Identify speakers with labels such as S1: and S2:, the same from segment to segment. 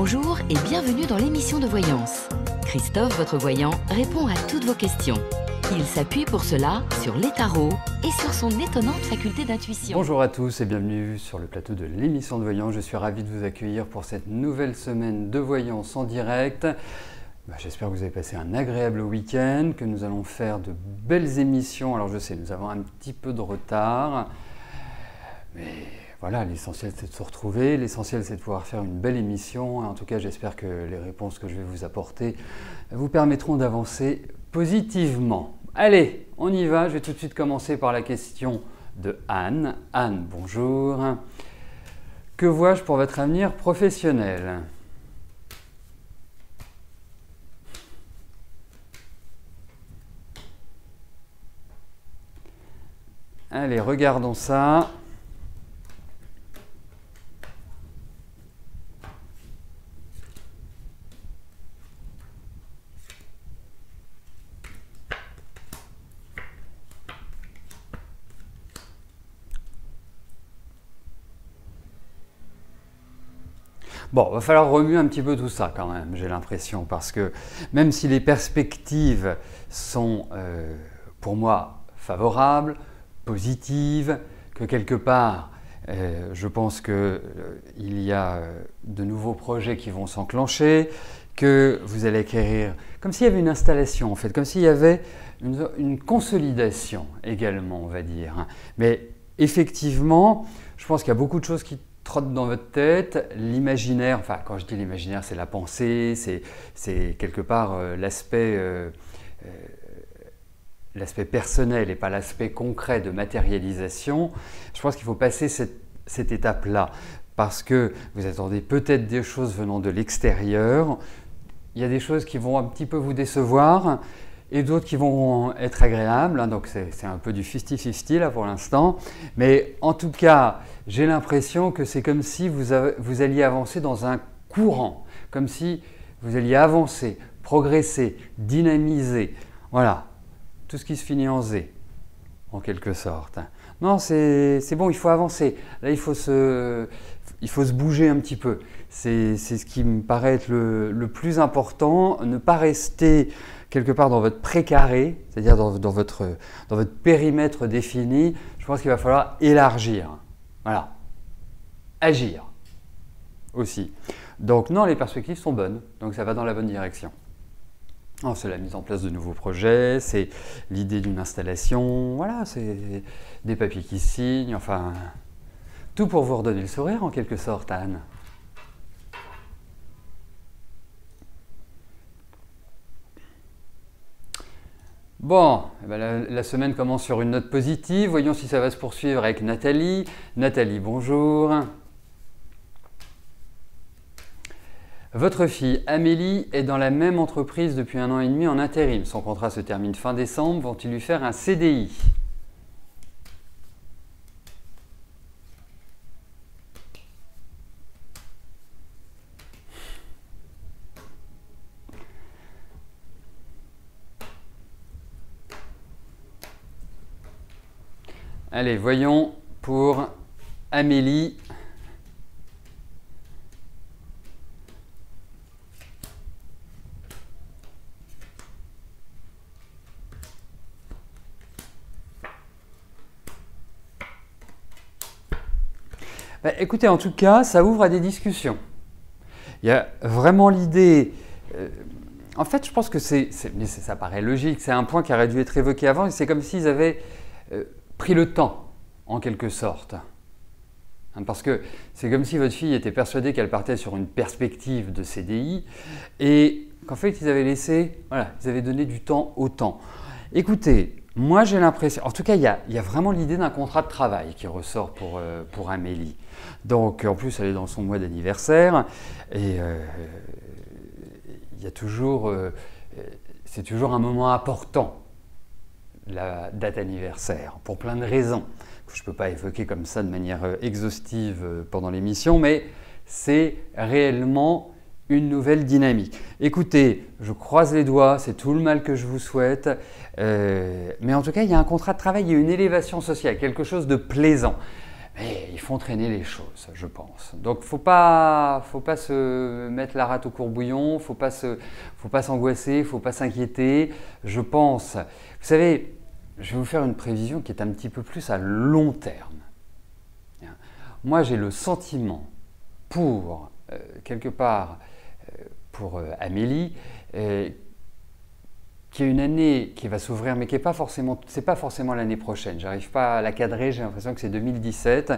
S1: Bonjour et bienvenue dans l'émission de voyance. Christophe, votre voyant, répond à toutes vos questions. Il s'appuie pour cela sur les tarots et sur son étonnante faculté d'intuition.
S2: Bonjour à tous et bienvenue sur le plateau de l'émission de voyance. Je suis ravi de vous accueillir pour cette nouvelle semaine de voyance en direct. J'espère que vous avez passé un agréable week-end, que nous allons faire de belles émissions. Alors je sais, nous avons un petit peu de retard, mais voilà, l'essentiel c'est de se retrouver, l'essentiel c'est de pouvoir faire une belle émission. En tout cas, j'espère que les réponses que je vais vous apporter vous permettront d'avancer positivement. Allez, on y va. Je vais tout de suite commencer par la question de Anne. Anne, bonjour. Que vois-je pour votre avenir professionnel ? Allez, regardons ça. Bon, il va falloir remuer un petit peu tout ça quand même, j'ai l'impression, parce que même si les perspectives sont pour moi favorables, positives, que quelque part, je pense qu'il y a de nouveaux projets qui vont s'enclencher, que vous allez acquérir, comme s'il y avait une installation en fait, comme s'il y avait une consolidation également, on va dire. Mais effectivement, je pense qu'il y a beaucoup de choses qui trottent dans votre tête. L'imaginaire, enfin quand je dis l'imaginaire, c'est la pensée, c'est quelque part l'aspect personnel et pas l'aspect concret de matérialisation. Je pense qu'il faut passer cette étape-là parce que vous attendez peut-être des choses venant de l'extérieur. Il y a des choses qui vont un petit peu vous décevoir et d'autres qui vont être agréables. Donc c'est un peu du 50-50 là pour l'instant. Mais en tout cas, j'ai l'impression que c'est comme si vous alliez avancer dans un courant, comme si vous alliez avancer, progresser, dynamiser. Voilà. Tout ce qui se finit en Z, en quelque sorte. Non, c'est bon, il faut avancer. Là, il faut se bouger un petit peu. C'est ce qui me paraît être le plus important. Ne pas rester quelque part dans votre précaré, c'est-à-dire dans votre périmètre défini. Je pense qu'il va falloir élargir. Voilà. Agir aussi. Donc non, les perspectives sont bonnes. Donc ça va dans la bonne direction. C'est la mise en place de nouveaux projets, c'est l'idée d'une installation, voilà, c'est des papiers qui se signent, enfin, tout pour vous redonner le sourire en quelque sorte, Anne. Bon, la semaine commence sur une note positive, voyons si ça va se poursuivre avec Nathalie. Nathalie, bonjour. Votre fille Amélie est dans la même entreprise depuis 1 an et demi en intérim. Son contrat se termine fin décembre. Vont-ils lui faire un CDI ? Allez, voyons pour Amélie. Écoutez, en tout cas, ça ouvre à des discussions. Il y a vraiment l'idée… en fait, je pense que ça paraît logique, c'est un point qui aurait dû être évoqué avant, et c'est comme s'ils avaient pris le temps, en quelque sorte. Parce que c'est comme si votre fille était persuadée qu'elle partait sur une perspective de CDI, et qu'en fait, ils avaient laissé, voilà, ils avaient donné du temps au temps. Écoutez, moi j'ai l'impression, en tout cas il y a vraiment l'idée d'un contrat de travail qui ressort pour Amélie. Donc en plus elle est dans son mois d'anniversaire et il y a toujours, c'est toujours un moment important, la date anniversaire, pour plein de raisons que je ne peux pas évoquer comme ça de manière exhaustive pendant l'émission, mais c'est réellement une nouvelle dynamique. Écoutez, je croise les doigts, c'est tout le mal que je vous souhaite, mais en tout cas, il y a un contrat de travail, il y a une élévation sociale, quelque chose de plaisant. mais ils font traîner les choses, je pense. Donc, faut pas se mettre la rate au courbouillon, faut pas s'angoisser, faut pas s'inquiéter. Je pense, vous savez, je vais vous faire une prévision qui est un petit peu plus à long terme. Moi, j'ai le sentiment pour, quelque part, pour Amélie, qui est une année qui va s'ouvrir, mais qui n'est pas forcément, c'est pas forcément l'année prochaine. J'arrive pas à la cadrer, j'ai l'impression que c'est 2017,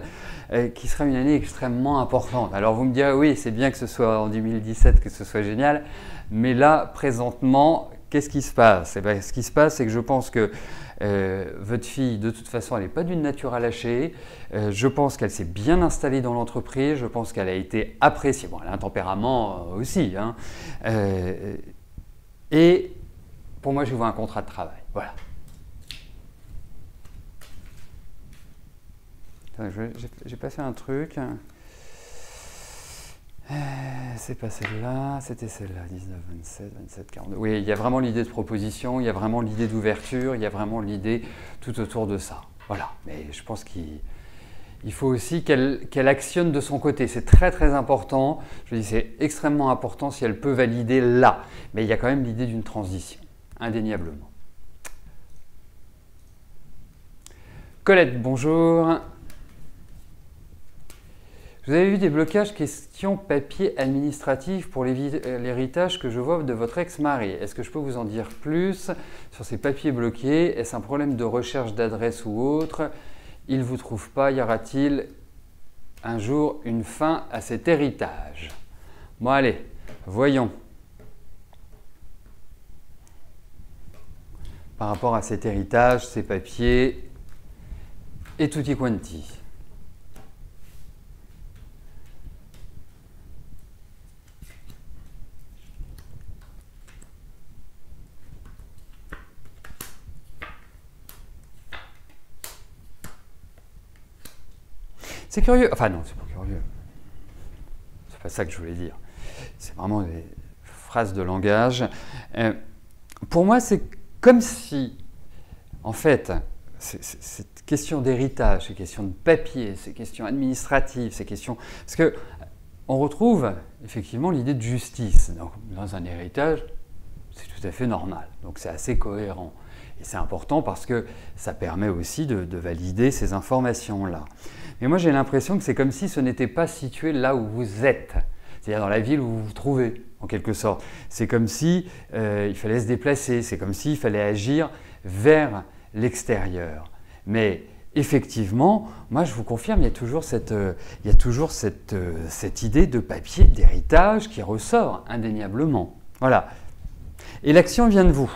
S2: qui sera une année extrêmement importante. Alors vous me direz, oui, c'est bien que ce soit en 2017, que ce soit génial, mais là, présentement, qu'est-ce qui se passe? Eh bien, ce qui se passe, c'est que je pense que votre fille, de toute façon, elle n'est pas d'une nature à lâcher. Je pense qu'elle s'est bien installée dans l'entreprise. Je pense qu'elle a été appréciée. Bon, elle a un tempérament aussi. Hein. Et pour moi, je vois un contrat de travail. Voilà. J'ai pas fait un truc. C'est pas celle-là, c'était celle-là, 19, 27, 27, 42. Oui, il y a vraiment l'idée de proposition, il y a vraiment l'idée d'ouverture, il y a vraiment l'idée tout autour de ça. Voilà, mais je pense qu'il faut aussi qu'elle actionne de son côté. C'est très très important. Je dis c'est extrêmement important si elle peut valider là. Mais il y a quand même l'idée d'une transition, indéniablement. Colette, bonjour. Vous avez vu des blocages question papier administratif pour l'héritage que je vois de votre ex-mari. Est-ce que je peux vous en dire plus sur ces papiers bloqués? Est-ce un problème de recherche d'adresse ou autre? Il ne vous trouve pas? Y aura-t-il un jour une fin à cet héritage? Bon allez, voyons. Par rapport à cet héritage, ces papiers et tutti quanti. C'est curieux, enfin non, c'est pas curieux, c'est pas ça que je voulais dire, c'est vraiment des phrases de langage. Pour moi, c'est comme si, en fait, cette question d'héritage, ces questions de papier, ces questions administratives, ces questions... Parce qu'on retrouve effectivement l'idée de justice. Donc, dans un héritage, c'est tout à fait normal, donc c'est assez cohérent. Et c'est important parce que ça permet aussi de valider ces informations-là. Mais moi, j'ai l'impression que c'est comme si ce n'était pas situé là où vous êtes, c'est-à-dire dans la ville où vous vous trouvez, en quelque sorte. C'est comme si il fallait se déplacer, c'est comme s'il fallait agir vers l'extérieur. Mais effectivement, moi, je vous confirme, il y a toujours cette idée de papier, d'héritage qui ressort indéniablement. Voilà. Et l'action vient de vous.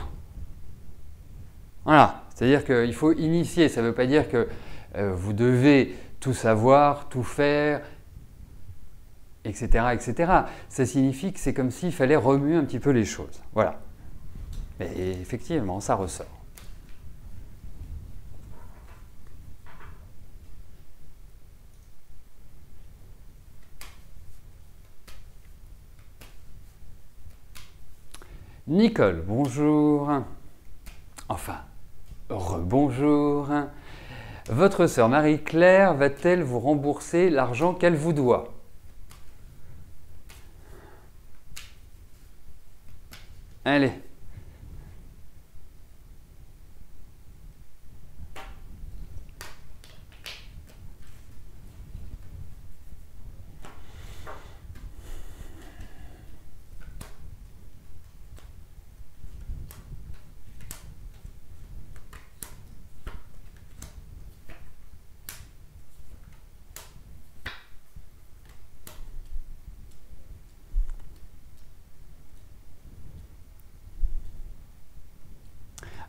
S2: Voilà. C'est-à-dire qu'il faut initier. Ça ne veut pas dire que vous devez tout savoir, tout faire, etc., etc. Ça signifie que c'est comme s'il fallait remuer un petit peu les choses. Voilà. Et effectivement, ça ressort. Nicole, bonjour. Enfin, rebonjour. Votre sœur Marie-Claire va-t-elle vous rembourser l'argent qu'elle vous doit? Allez.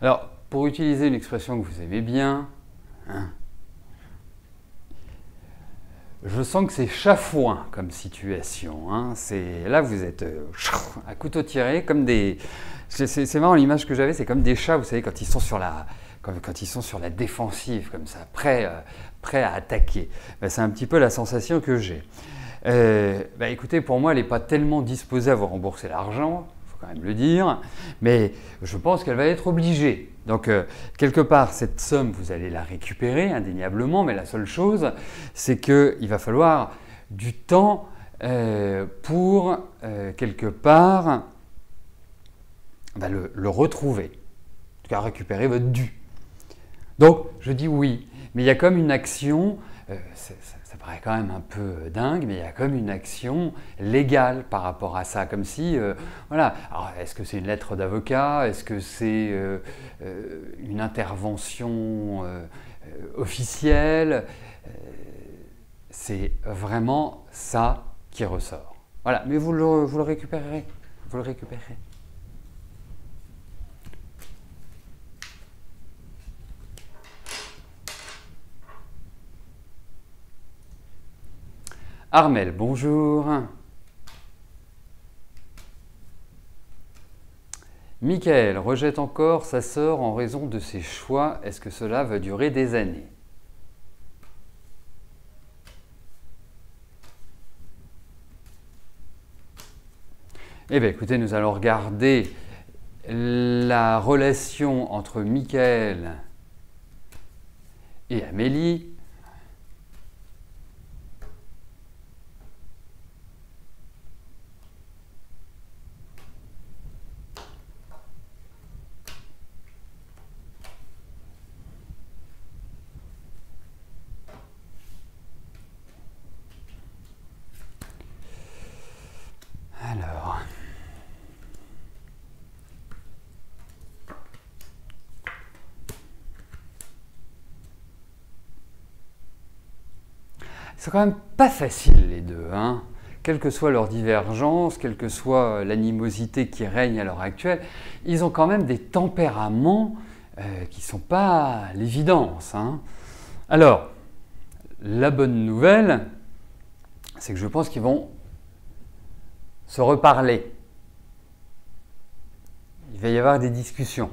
S2: Alors, pour utiliser une expression que vous aimez bien, hein, je sens que c'est chafouin comme situation. Hein. Là, vous êtes à couteau tiré, comme des... C'est marrant, l'image que j'avais, c'est comme des chats, vous savez, quand ils sont sur la défensive, comme ça, prêts à attaquer. Ben, c'est un petit peu la sensation que j'ai. Écoutez, pour moi, elle n'est pas tellement disposée à vous rembourser l'argent. faut quand même le dire, mais je pense qu'elle va être obligée. Donc, quelque part, cette somme, vous allez la récupérer indéniablement, mais la seule chose, c'est qu'il va falloir du temps pour, quelque part, le retrouver, en tout cas récupérer votre dû. Donc, je dis oui, mais il y a comme une action, ça paraît quand même un peu dingue, mais il y a comme une action légale par rapport à ça, comme si, voilà, alors est-ce que c'est une lettre d'avocat, est-ce que c'est une intervention officielle, c'est vraiment ça qui ressort. Voilà, mais vous le récupérerez, vous le récupérerez. Armel, bonjour. Michael rejette encore sa sœur en raison de ses choix. Est-ce que cela va durer des années? Eh bien, écoutez, nous allons regarder la relation entre Michael et Amélie. Alors, c'est quand même pas facile les deux, hein. Quelle que soit leur divergence, quelle que soit l'animosité qui règne à l'heure actuelle, ils ont quand même des tempéraments qui ne sont pas l'évidence, hein. Alors, la bonne nouvelle, c'est que je pense qu'ils vont se reparler. Il va y avoir des discussions,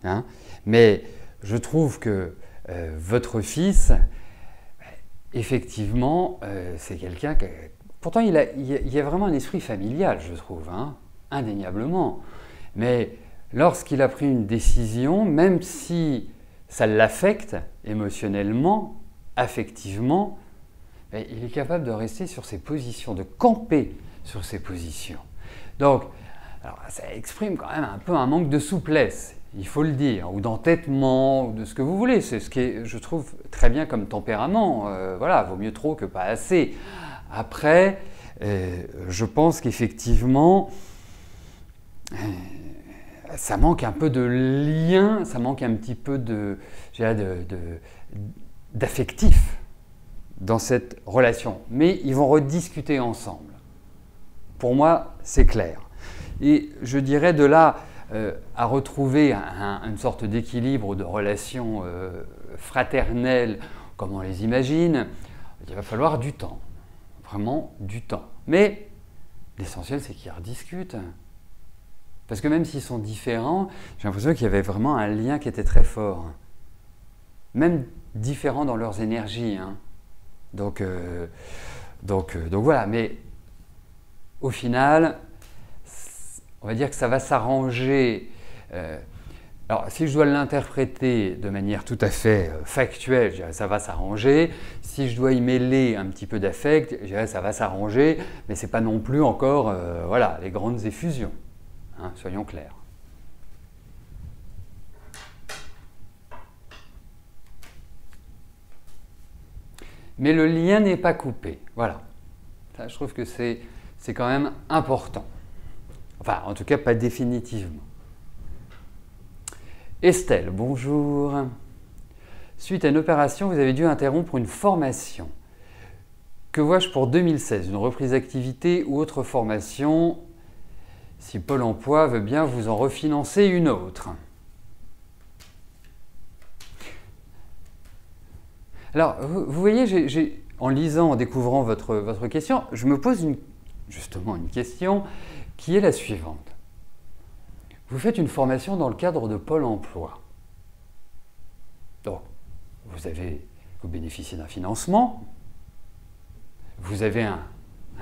S2: hein. Mais je trouve que votre fils, effectivement, c'est quelqu'un qui... Pourtant, il y a vraiment un esprit familial, je trouve, hein, indéniablement. Mais lorsqu'il a pris une décision, même si ça l'affecte émotionnellement, affectivement, il est capable de rester sur ses positions, de camper sur ses positions. Donc, alors, ça exprime quand même un peu un manque de souplesse, il faut le dire, ou d'entêtement, ou de ce que vous voulez. C'est ce qui est, je trouve, très bien comme tempérament. Voilà, vaut mieux trop que pas assez. Après, je pense qu'effectivement, ça manque un peu de lien, ça manque un petit peu d'affectif dans cette relation. Mais ils vont rediscuter ensemble. Pour moi, c'est clair. Et je dirais de là à retrouver une sorte d'équilibre de relations fraternelles, comme on les imagine, il va falloir du temps. Vraiment du temps. Mais l'essentiel, c'est qu'ils rediscutent. Parce que même s'ils sont différents, j'ai l'impression qu'il y avait vraiment un lien qui était très fort. Même différents dans leurs énergies, hein. Donc voilà. Mais au final, on va dire que ça va s'arranger. Alors, si je dois l'interpréter de manière tout à fait factuelle, je dirais ça va s'arranger. Si je dois y mêler un petit peu d'affect, je dirais ça va s'arranger, mais ce n'est pas non plus encore voilà, les grandes effusions, hein, soyons clairs. Mais le lien n'est pas coupé, voilà. Ça, je trouve que c'est quand même important. Enfin, en tout cas, pas définitivement. Estelle, bonjour. Suite à une opération, vous avez dû interrompre une formation. Que vois-je pour 2016? Une reprise d'activité ou autre formation? Si Pôle emploi veut bien vous en refinancer une autre. Alors, vous voyez, en lisant, en découvrant votre question, je me pose justement une question qui est la suivante. Vous faites une formation dans le cadre de Pôle emploi. Donc, vous bénéficiez d'un financement, vous avez un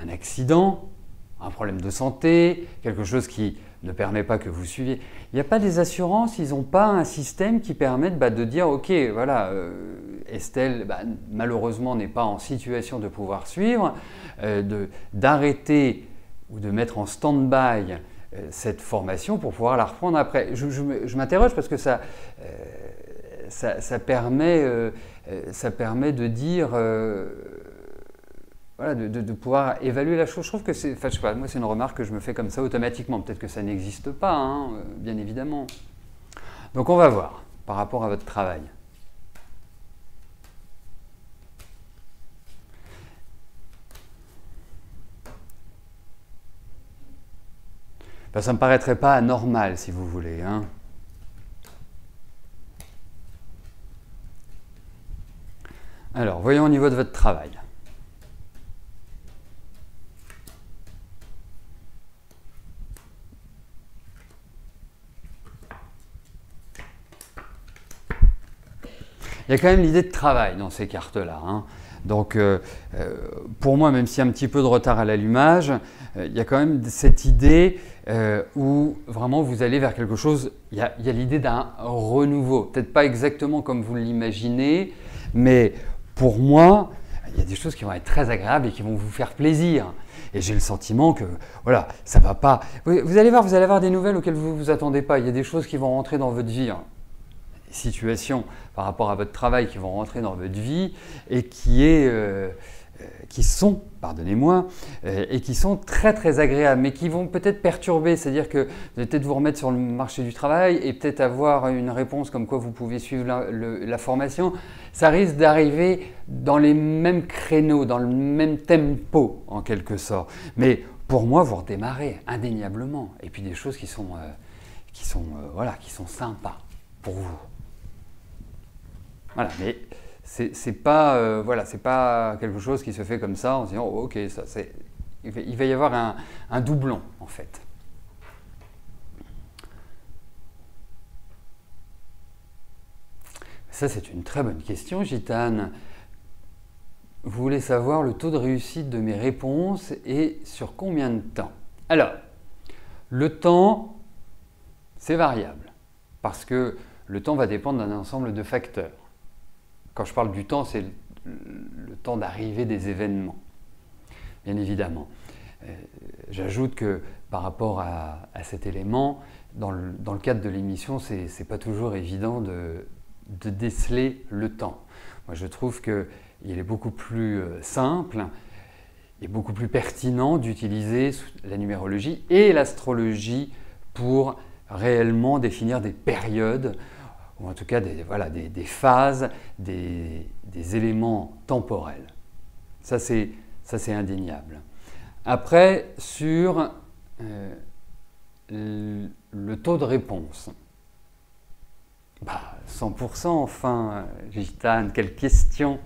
S2: accident, un problème de santé, quelque chose qui ne permet pas que vous suiviez. Il n'y a pas des assurances, ils n'ont pas un système qui permette de dire « Ok, voilà, Estelle, malheureusement, n'est pas en situation de pouvoir suivre, d'arrêter ou de mettre en stand-by cette formation pour pouvoir la reprendre après. » Je m'interroge parce que ça permet de dire… voilà, de pouvoir évaluer la chose. Je trouve que c'est, enfin, je sais pas, moi c'est une remarque que je me fais comme ça automatiquement. Peut-être que ça n'existe pas, hein, bien évidemment. Donc on va voir par rapport à votre travail. Ben, ça ne me paraîtrait pas anormal, si vous voulez, hein. Alors, voyons au niveau de votre travail. Il y a quand même l'idée de travail dans ces cartes-là, hein. Donc, pour moi, même s'il y a un petit peu de retard à l'allumage, il y a quand même cette idée où vraiment vous allez vers quelque chose, il y a l'idée d'un renouveau. Peut-être pas exactement comme vous l'imaginez, mais pour moi, il y a des choses qui vont être très agréables et qui vont vous faire plaisir. Et j'ai le sentiment que, voilà, ça va pas… Vous allez voir des nouvelles auxquelles vous ne vous attendez pas. Il y a des choses qui vont rentrer dans votre vie, hein. Des situations par rapport à votre travail qui vont rentrer dans votre vie et qui sont, pardonnez-moi, et qui sont très très agréables, mais qui vont peut-être perturber, c'est-à-dire que vous allez peut-être vous remettre sur le marché du travail et peut-être avoir une réponse comme quoi vous pouvez suivre la formation. Ça risque d'arriver dans les mêmes créneaux, dans le même tempo en quelque sorte. Mais pour moi, vous redémarrez indéniablement. Et puis des choses qui sont sympas pour vous. Voilà, mais c'est pas, c'est pas quelque chose qui se fait comme ça en se disant oh, ok, il va y avoir un doublon en fait. Ça c'est une très bonne question, Gitane. Vous voulez savoir le taux de réussite de mes réponses et sur combien de temps? Alors, le temps, c'est variable parce que le temps va dépendre d'un ensemble de facteurs. Quand je parle du temps, c'est le temps d'arrivée des événements, bien évidemment. J'ajoute que par rapport à cet élément, dans le cadre de l'émission, ce n'est pas toujours évident de déceler le temps. Moi, je trouve qu'il est beaucoup plus simple et beaucoup plus pertinent d'utiliser la numérologie et l'astrologie pour réellement définir des périodes ou en tout cas des phases, des éléments temporels. Ça, c'est indéniable. Après, sur le taux de réponse. 100%, enfin, Gitane, quelle question!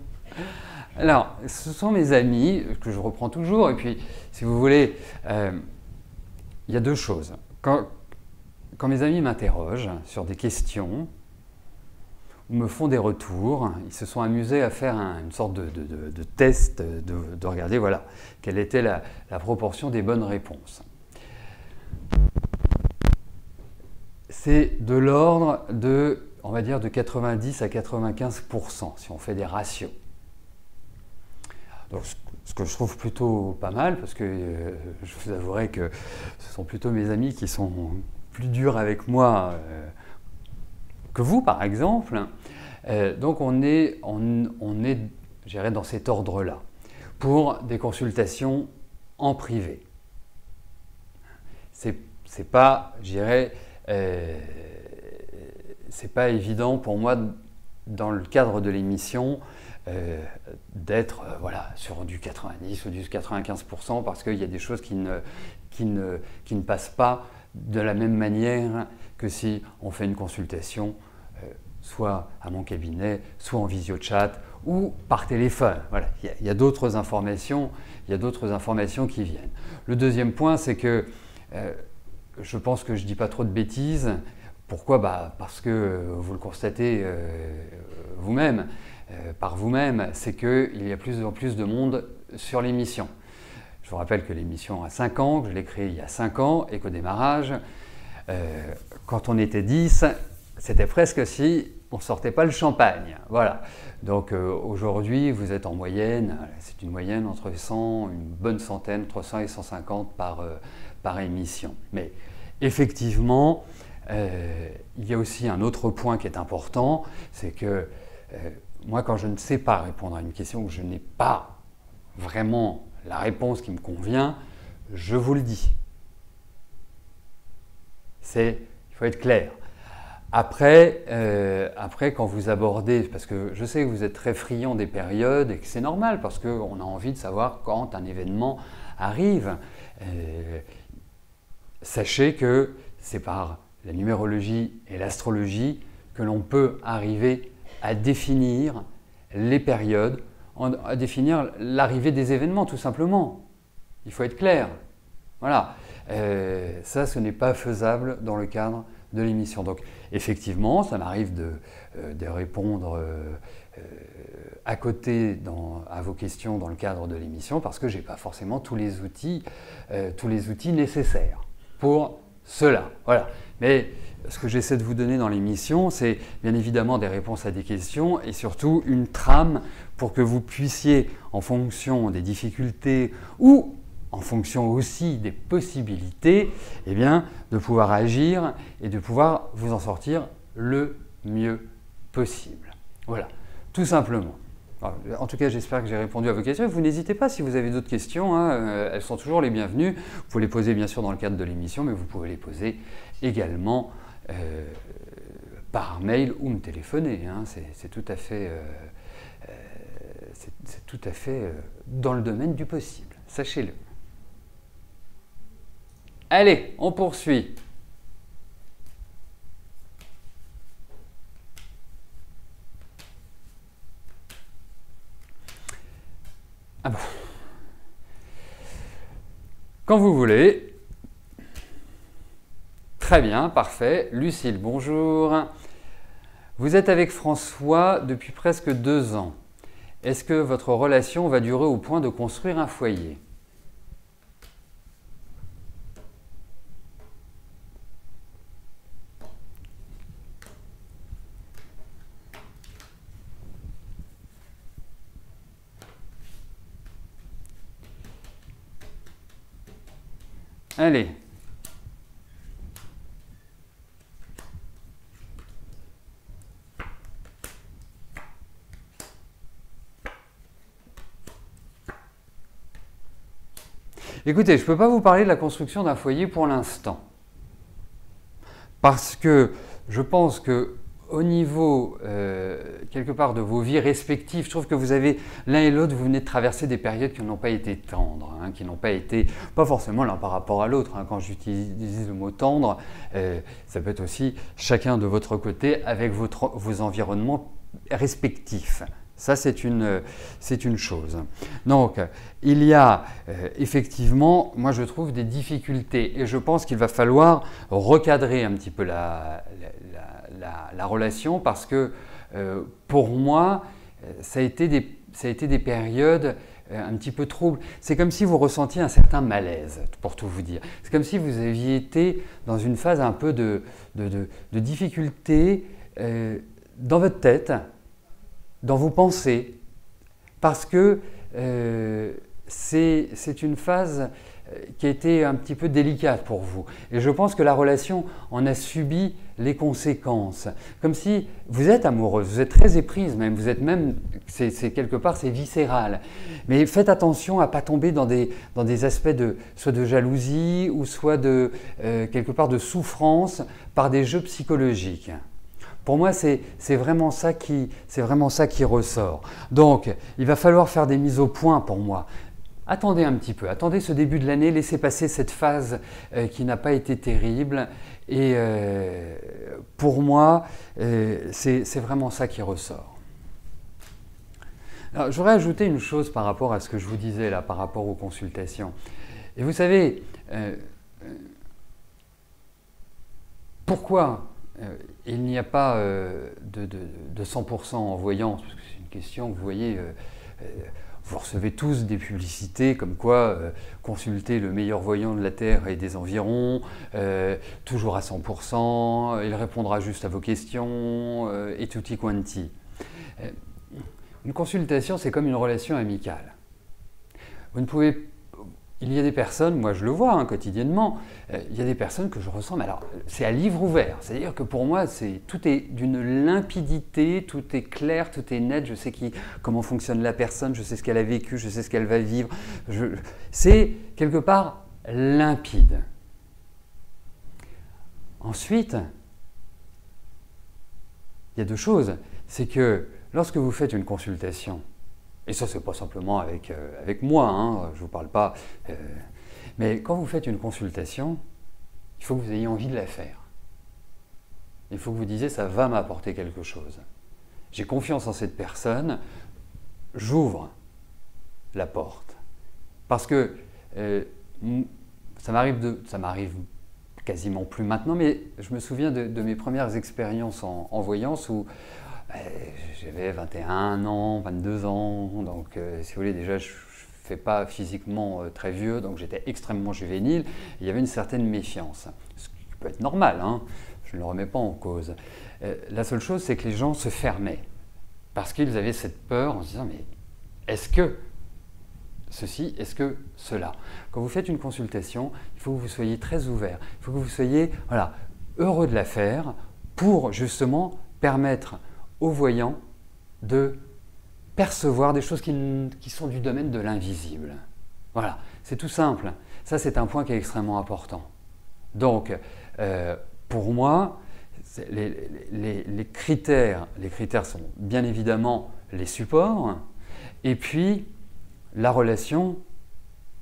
S2: Alors, ce sont mes amis, que je reprends toujours, et puis, si vous voulez, il y a deux choses. Quand mes amis m'interrogent sur des questions, me font des retours, ils se sont amusés à faire une sorte de test, de regarder voilà, quelle était la proportion des bonnes réponses. C'est de l'ordre de, on va dire, de 90 à 95% si on fait des ratios. Donc, ce que je trouve plutôt pas mal, parce que je vous avouerai que ce sont plutôt mes amis qui sont plus durs avec moi que vous, par exemple. Donc on est je dirais, dans cet ordre-là, pour des consultations en privé. C'est pas, je dirais, c'est pas évident pour moi, dans le cadre de l'émission, d'être sur du 90 ou du 95%, parce qu'il y a des choses qui ne passent pas de la même manière que si on fait une consultation soit à mon cabinet, soit en visio-chat ou par téléphone. Voilà, il y a d'autres informations, qui viennent. Le deuxième point, c'est que je pense que je ne dis pas trop de bêtises. Pourquoi? Parce que vous le constatez par vous-même, c'est qu'il y a plus en plus de monde sur l'émission. Je vous rappelle que l'émission a 5 ans, que je l'ai créée il y a 5 ans et qu'au démarrage, quand on était 10, c'était presque si on ne sortait pas le champagne. Voilà. Donc aujourd'hui, vous êtes en moyenne, c'est une moyenne entre 100, une bonne centaine, entre 100 et 150 par émission. Mais effectivement, il y a aussi un autre point qui est important, c'est que moi, quand je ne sais pas répondre à une question, que je n'ai pas vraiment la réponse qui me convient, je vous le dis. Il faut être clair. Après, quand vous abordez, parce que je sais que vous êtes très friand des périodes et que c'est normal parce qu'on a envie de savoir quand un événement arrive, sachez que c'est par la numérologie et l'astrologie que l'on peut arriver à définir les périodes, à définir l'arrivée des événements tout simplement. Il faut être clair. Voilà. Ça, ce n'est pas faisable dans le cadre de l'émission. Donc, effectivement, ça m'arrive de répondre à côté à vos questions dans le cadre de l'émission parce que je n'ai pas forcément tous les outils nécessaires pour cela. Voilà. Mais ce que j'essaie de vous donner dans l'émission, c'est bien évidemment des réponses à des questions et surtout une trame pour que vous puissiez, en fonction des difficultés ou en fonction aussi des possibilités, eh bien, de pouvoir agir et de pouvoir vous en sortir le mieux possible. Voilà, tout simplement. En tout cas, j'espère que j'ai répondu à vos questions. Vous n'hésitez pas si vous avez d'autres questions, hein, elles sont toujours les bienvenues. Vous pouvez les poser bien sûr dans le cadre de l'émission, mais vous pouvez les poser également par mail ou me téléphoner. Hein. C'est tout à fait, dans le domaine du possible, sachez-le. Allez, on poursuit. Ah bon. Quand vous voulez. Très bien, parfait. Lucille, bonjour. Vous êtes avec François depuis presque 2 ans. Est-ce que votre relation va durer au point de construire un foyer ? Allez. Écoutez, je ne peux pas vous parler de la construction d'un foyer pour l'instant. Parce que je pense que au niveau, quelque part, de vos vies respectives, je trouve que vous avez, l'un et l'autre, vous venez de traverser des périodes qui n'ont pas été tendres, hein, qui n'ont pas été, pas forcément l'un par rapport à l'autre. Hein. Quand j'utilise le mot tendre, ça peut être aussi chacun de votre côté avec vos environnements respectifs. Ça, c'est une chose. Donc, il y a effectivement, moi je trouve, des difficultés et je pense qu'il va falloir recadrer un petit peu la relation parce que pour moi, ça a été des périodes un petit peu troubles. C'est comme si vous ressentiez un certain malaise, pour tout vous dire. C'est comme si vous aviez été dans une phase un peu de difficulté dans votre tête, dans vos pensées, parce que c'est une phase qui a été un petit peu délicate pour vous. Et je pense que la relation en a subi les conséquences. Comme si vous êtes amoureuse, vous êtes très éprise même, vous êtes même, c'est quelque part, c'est viscéral. Mais faites attention à ne pas tomber dans des aspects soit de jalousie ou soit quelque part de souffrance par des jeux psychologiques. Pour moi, c'est vraiment ça qui ressort. Donc, il va falloir faire des mises au point pour moi. Attendez un petit peu, attendez ce début de l'année, laissez passer cette phase qui n'a pas été terrible. Et pour moi, c'est vraiment ça qui ressort. Alors, j'aurais ajouté une chose par rapport à ce que je vous disais là, par rapport aux consultations. Et vous savez, pourquoi il n'y a pas de 100% en voyance, parce que c'est une question, vous voyez, vous recevez tous des publicités comme quoi consultez le meilleur voyant de la Terre et des environs, toujours à 100%, il répondra juste à vos questions, et tutti quanti. Une consultation, c'est comme une relation amicale. Vous ne pouvez... Il y a des personnes, moi je le vois hein, quotidiennement, il y a des personnes que je ressens, mais alors c'est à livre ouvert, c'est-à-dire que pour moi tout est d'une limpidité, tout est clair, tout est net, je sais comment fonctionne la personne, je sais ce qu'elle a vécu, je sais ce qu'elle va vivre, c'est quelque part limpide. Ensuite, il y a deux choses, c'est que lorsque vous faites une consultation, et ça, c'est pas simplement avec moi, hein, je ne vous parle pas. Mais quand vous faites une consultation, il faut que vous ayez envie de la faire. Il faut que vous disiez, ça va m'apporter quelque chose. J'ai confiance en cette personne, j'ouvre la porte. Parce que ça m'arrive quasiment plus maintenant, mais je me souviens de mes premières expériences en voyance où j'avais 21 ans, 22 ans, donc si vous voulez, déjà je ne fais pas physiquement très vieux, donc j'étais extrêmement juvénile, il y avait une certaine méfiance, ce qui peut être normal, hein, je ne le remets pas en cause. La seule chose, c'est que les gens se fermaient, parce qu'ils avaient cette peur en se disant, mais est-ce que ceci, est-ce que cela? Quand vous faites une consultation, il faut que vous soyez très ouvert, il faut que vous soyez heureux de la faire pour justement permettre aux voyants de percevoir des choses qui sont du domaine de l'invisible. Voilà, c'est tout simple. Ça, c'est un point qui est extrêmement important. Donc, pour moi, les critères sont bien évidemment les supports et puis la relation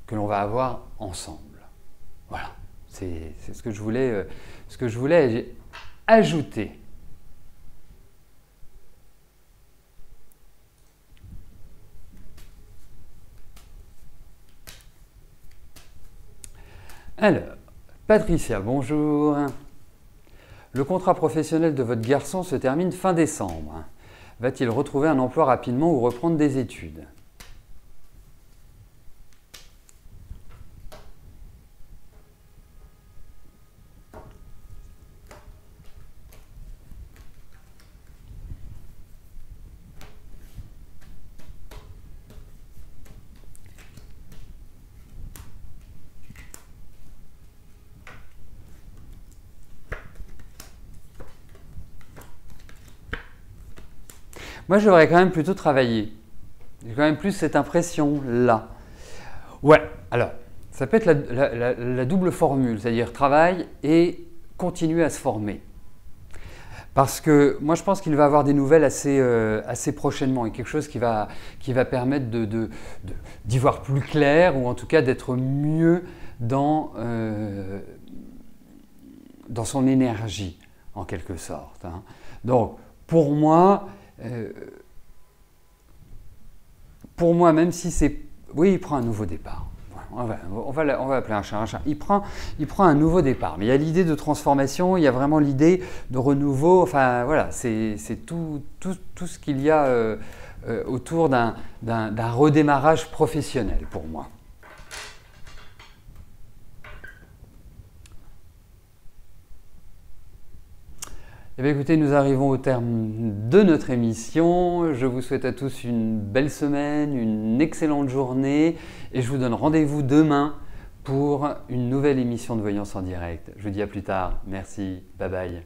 S2: que l'on va avoir ensemble. Voilà, c'est ce que je voulais ajouter. Alors, Patricia, bonjour. Le contrat professionnel de votre garçon se termine fin décembre. Va-t-il retrouver un emploi rapidement ou reprendre des études? Moi, j'aurais quand même plutôt travaillé. J'ai quand même plus cette impression-là. Ouais, alors, ça peut être la double formule, c'est-à-dire travail et continuer à se former. Parce que moi, je pense qu'il va avoir des nouvelles assez prochainement et quelque chose qui va permettre d'y voir plus clair ou en tout cas d'être mieux dans son énergie, en quelque sorte. Hein. Donc, pour moi, même si c'est... Oui, il prend un nouveau départ. On va appeler un chat un chat. Il prend un nouveau départ. Mais il y a l'idée de transformation, il y a vraiment l'idée de renouveau. Enfin, voilà, c'est tout ce qu'il y a autour d'un redémarrage professionnel pour moi. Eh bien, écoutez, nous arrivons au terme de notre émission. Je vous souhaite à tous une belle semaine, une excellente journée et je vous donne rendez-vous demain pour une nouvelle émission de Voyance en direct. Je vous dis à plus tard. Merci. Bye bye.